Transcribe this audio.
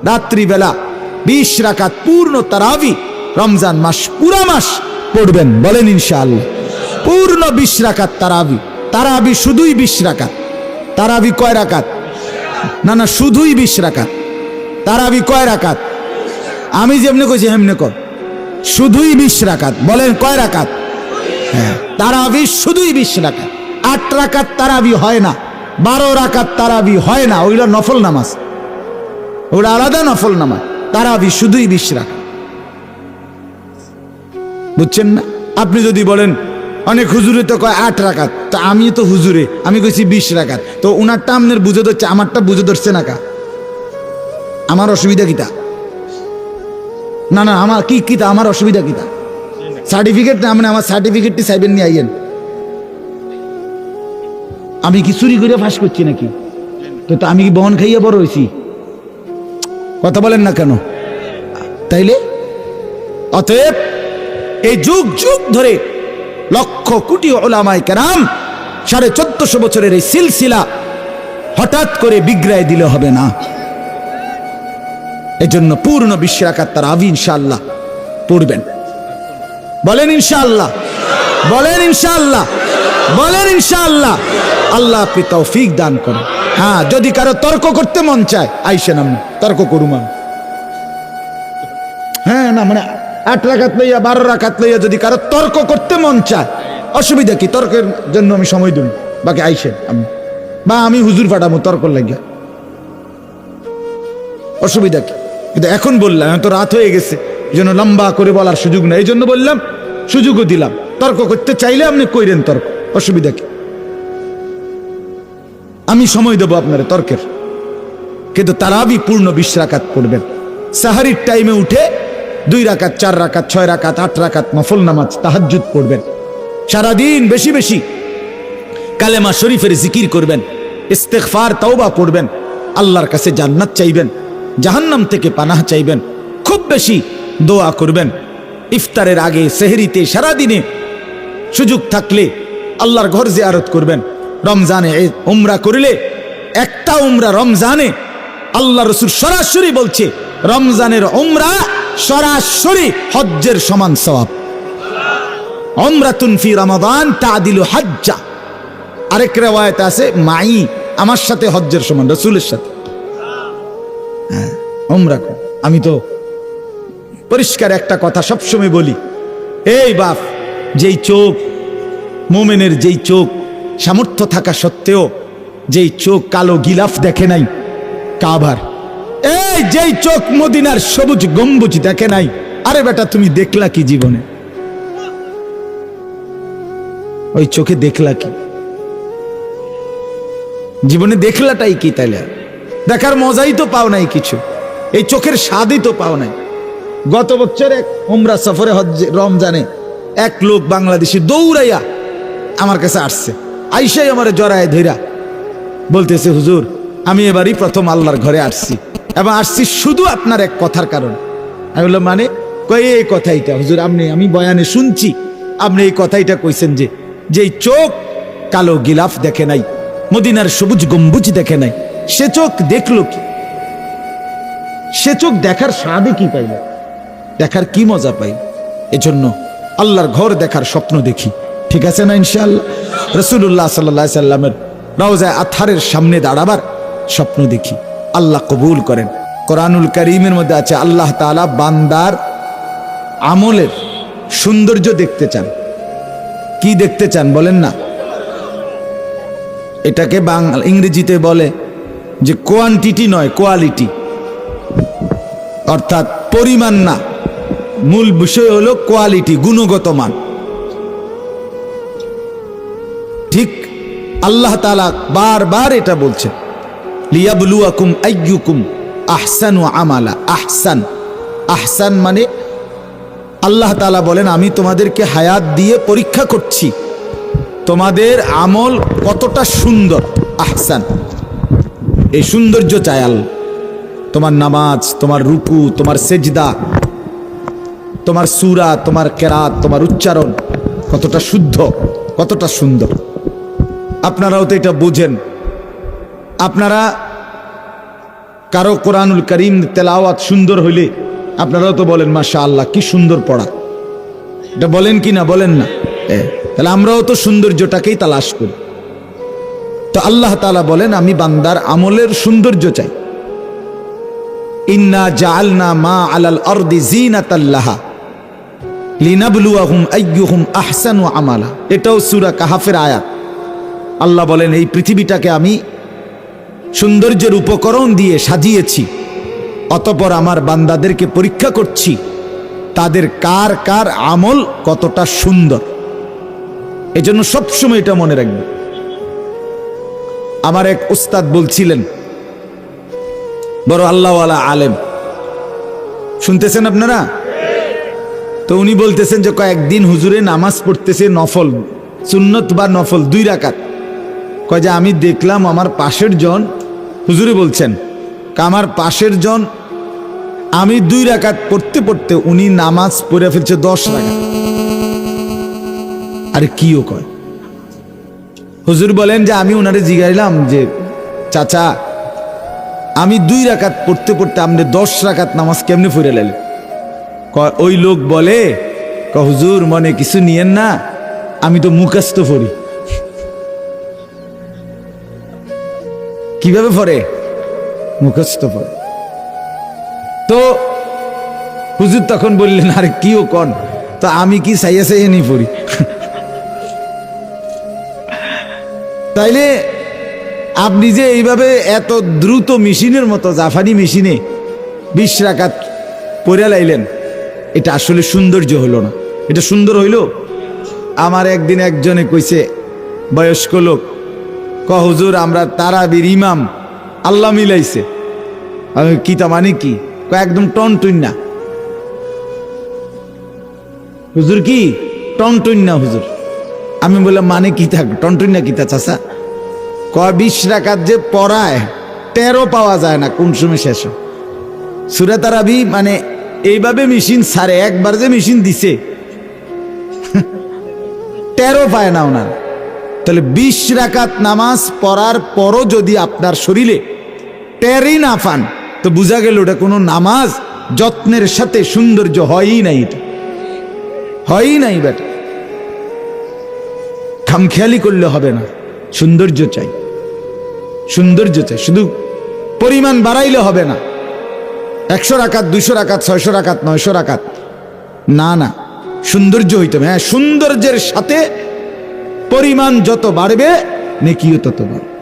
রাত্রিবেলা 20 রাকাত পূর্ণ তারাবি রমজান মাস পুরা মাস পড়বেন, বলেন ইনশাআল্লাহ। পূর্ণ 20 রাকাত তারাবি। তারাবি শুধুই 20 রাকাত। তারাবি কয় রাকাত? না না, শুধুই 20 রাকাত। তারাবি কয় রাকাত? আমি যেমনি কইছি হেমনে কর, শুধুই 20 রাকাত। বলেন কয় রাকাত? হ্যাঁ, তারাবি শুধুই 20 রাকাত। 8 রাকাত তারাবি হয় না, 12 রাকাত তারাবি হয় না, ওইটা নফল নামাজ, ওটা আলাদা নফল নামাজ। তারাবি শুধুই 20 রাকাত। বুঝছেন না? আপনি যদি বলেন অনেক হুজুরে তো কয় 8 রাকাত, তা আমি তো হুজুরে, আমি কইছি 20 রাকাত, তো ওনারটা আপনার বুঝে ধরছে, আমারটা বুঝে ধরছে না কা? আমার অসুবিধা কিতা? না না, আমার কি কিতা, আমার অসুবিধা কিতা? সার্টিফিকেট না, মানে আমার সার্টিফিকেটটি চাইবেন নিয়ে আইয়েন। আমি কি চুরি করে ফাঁস করছি নাকি? তো আমি কি বহন খাইয়ে বড় হয়েছি? কথা বলেন না কেন? তাইলে অতএব এই যুগ যুগ ধরে লক্ষ কোটি উলামায়ে কেরাম 1450 বছরের এই সিলসিলা হঠাৎ করে বিগড়ায় দিলে হবে না। এজন্য পূর্ণ 20 রাকাত তারাবি ইনশাআল্লাহ পড়বেন। বলেন ইনশাআল্লাহ, বলেন ইনশাআল্লাহ, বলেন ইনশাআল্লাহ। আল্লাহ আপনি তৌফিক দান করেন। হ্যাঁ, যদি কারো তর্ক করতে মন চায় আইসেন, আমি তর্ক করুম। হ্যাঁ, না মানে 8 রাকাত লইয়া 12 রাকাত লইয়া যদি কারো তর্ক করতে মন চায়, অসুবিধা কি? তর্কের জন্য আমি সময় দিন, বাকি আইসেন আমি, বা আমি হুজুর পাঠাবো তর্ক লাগিয়া, অসুবিধা কি? কিন্তু এখন বললাম তো রাত হয়ে গেছে, এই জন্য লম্বা করে বলার সুযোগ নেই, এই জন্য বললাম, সুযোগও দিলাম। তর্ক করতে চাইলে আপনি কইরেন তর্ক, অসুবিধা কি? আমি সময় দেবো আপনার তর্কের। কিন্তু তারাবি পূর্ণ 20 রাকাত পড়বেন। সাহারির টাইমে উঠে 2 রাকাত, 4 রাকাত, 6 রাকাত, 8 রাকাত নফল নামাজ তাহাজ্জুদ পড়বেন। সারাদিন বেশি বেশি কালেমা শরীফের জিকির করবেন, ইস্তেগফার তওবা পড়বেন, আল্লাহর কাছে জান্নাত চাইবেন, জাহান্নাম থেকে পানাহ চাইবেন, খুব বেশি দোয়া করবেন। ইফতারের আগে, সেহরিতে, সারাদিনে সুযোগ থাকলে আল্লাহর ঘর জিয়ারত করবেন। রমজানে উমরা করলে, একটা উমরা রমজানে, আল্লাহ রাসূল সরাসরি বলছে রমজানের উমরা সরাসরি হজ্জের সমান সওয়াব। উমরাতুন ফি রমাদান তাদিলু হজ্জা। আরেক riwayat আছে মাই, আমার সাথে হজ্জের সমান, রাসূলের সাথে। হ্যাঁ, উমরা। আমি তো পরিষ্কার একটা কথা সবসময় বলি, এই বাপ, যেই চোখ মুমিনের, যেই চোখ সামর্থ্য থাকা সত্ত্বেও যেই চোখ কালো গিলাফ দেখে নাই কাবার, এই যেই চোখ মদিনার সবুজ গম্বুজ দেখে নাই, আরে বেটা তুমি দেখলা কি জীবনে? ওই চোখে দেখলা কি জীবনে? দেখলাটাই কি? তাইলে দেখার মজাই তো পাও নাই কিছু, এই চোখের স্বাদই তো পাও নাই। গত বছর এক উমরা সফরে রমজানে এক লোক বাংলাদেশি দৌড়াইয়া আমার কাছে আসছে, আইসাই আমার জড়ায় ধইরা বলতেছে, হুজুর আমি এবারই প্রথম আল্লাহর ঘরে আসছি, এবং আসছি শুধু আপনার এক কথার কারণে। আমি বললাম মানে? কই এই কথাইটা হুজুর, আমি বয়ানে শুনছি আপনি এই কথাইটা কইছেন যে যেই চোখ কালো গিলাফ দেখে নাই, মদিনার সবুজ গম্বুজ দেখে নাই, সে চোখ দেখলো কি? সে চোখ দেখার স্বাদে কি পাইল? দেখার কি মজা পাই? এজন্য আল্লাহর ঘর দেখার স্বপ্ন দেখি, ঠিক আছে না? ইনশাআল্লাহ রাসূলুল্লাহ সাল্লাল্লাহু আলাইহি সাল্লামের রওজা আতহারের সামনে দাঁড়াবার স্বপ্ন দেখি। আল্লাহ কবুল করেন। কোরআনুল কারীমের মধ্যে আছে আল্লাহ তাআলা বান্দার আমলের সৌন্দর্য দেখতে চান। কি দেখতে চান বলেন না? এটাকে ইংরেজিতে বলে যে কোয়ান্টিটি নয়, কোয়ালিটি, অর্থাৎ পরিমাণ না, মূল বিষয় হলো কোয়ালিটি, গুণগত মান। ঠিক আল্লাহ তাআলা বারবার এটা বলছেন, লিয়াবলুয়াকুম আইয়ুকুম আহসানু আমালা। আহসান, আহসান মানে আল্লাহ তাআলা বলেন আমি তোমাদেরকে হায়াত দিয়ে পরীক্ষা করছি, তোমাদের আমল কতটা সুন্দর। আহসান, এই সৌন্দর্য চাই আল্লাহ। তোমার নামাজ, তোমার রুকু, তোমার সেজদা, তোমার সূরা, তোমার কেরাত, তোমার উচ্চারণ কতটা শুদ্ধ, কতটা সুন্দর। আপনারাও তো এটা বুঝেন। আপনারা কারো কোরআনুল করিম তেলাওয়াত সুন্দর হইলে আপনারাও তো বলেন মাশাআল্লাহ কি সুন্দর পড়া, এটা বলেন কি না বলেন না? তাহলে আমরাও তো সৌন্দর্যটাকেই তালাশ করি। তো আল্লাহ তাআলা বলেন আমি বান্দার আমলের সৌন্দর্য চাই। ইন্না জাআলনা মা আলাল আরদি জিনাতাল লাহা লিনাবলুয়াহুম আইয়ুহুম আহসানু আমালা। এটাও সূরা কাহাফের আয়াত। আল্লাহ বলেন এই পৃথিবীটাকে আমি সৌন্দর্যের উপকরণ দিয়ে সাজিয়েছি, অতঃপর আমার বান্দাদেরকে পরীক্ষা করছি তাদের কার কার আমল কতটা সুন্দর। এজন্য সবসময় এটা মনে রাখবে। আমার এক উস্তাদ বলছিলেন, বড় আল্লাহওয়ালা আলেম, শুনতেছেন আপনারা? তো উনি বলতেছেন যে কয়েকদিন হুজুরে নামাজ পড়তেছে নফল, সুন্নত বা নফল 2 রাকাত। কয় যে আমি দেখলাম আমার পাশের জন, হুজুরে বলছেন আমার পাশের জন আমি 2 রাকাত পড়তে পড়তে উনি নামাজ পড়ে ফেলছে 10 রাকাত। আরে কিও কয়? হুজুর বলেন যে আমি ওনারে জিজ্ঞাইলাম যে চাচা আমি 2 রাকাত পড়তে পড়তে আপনি 10 রাকাত নামাজ কেমনে পড়ে লাইলেন? ওই লোক বলে হুজুর মনে কিছু নিয়েন না, আমি তো মুখস্থ পড়ি। কিভাবে পড়ে? মুখস্থ পড়ে। তো হুজুর তখন বললেন আরে কিও কন, তো আমি কি সাইয়া সাইয়া নি পড়ি? তাইলে আপনি যে এইভাবে এত দ্রুত মেশিনের মতো জাফানি মেশিনে 20 রাকাত পড়ে লাইলেন, এটা আসলে সৌন্দর্য হলো না। এটা সুন্দর হইল? আমার একদিন একজনে কইছে, বয়স্ক লোক, হুজুর আমরা তারাবির ইমাম, আল্লাহ মিলাইছে। আমি কি তা মানে কি? একদম টনটুন না হুজুর, কি টনটুন না হুজুর? আমি বললাম মানে কি থাক টনটুন না কি তা চাচা? 20 রাকাত যে পড়ায় 13 পাওয়া যায় না কোন সময় শেষ। সূরা তারাবি মানে এইভাবে মেশিন ছাড়ে, একবার যে মেশিন দিছে 13 পায় না ওনার। তাহলে 20 রাকাত নামাজ পড়ার পরও যদি আপনার শরীরে 13ই না পান, তো বোঝা গেল ওটা কোনো নামাজ যত্নের সাথে সৌন্দর্য হয়ই নাই, এটা হয়ই নাই। বেটা খামখেয়ালি করলে হবে না, সৌন্দর্য চাই, সৌন্দর্য চাই। শুধু পরিমাণ বাড়াইলে হবে না, 100 রাকাত 200 রাকাত 600 রাকাত 900 রাকাত না, না, সৌন্দর্য হইতে হবে। হ্যাঁ, সৌন্দর্যের সাথে পরিমাণ যত বাড়বে নেকিও তত বাড়বে।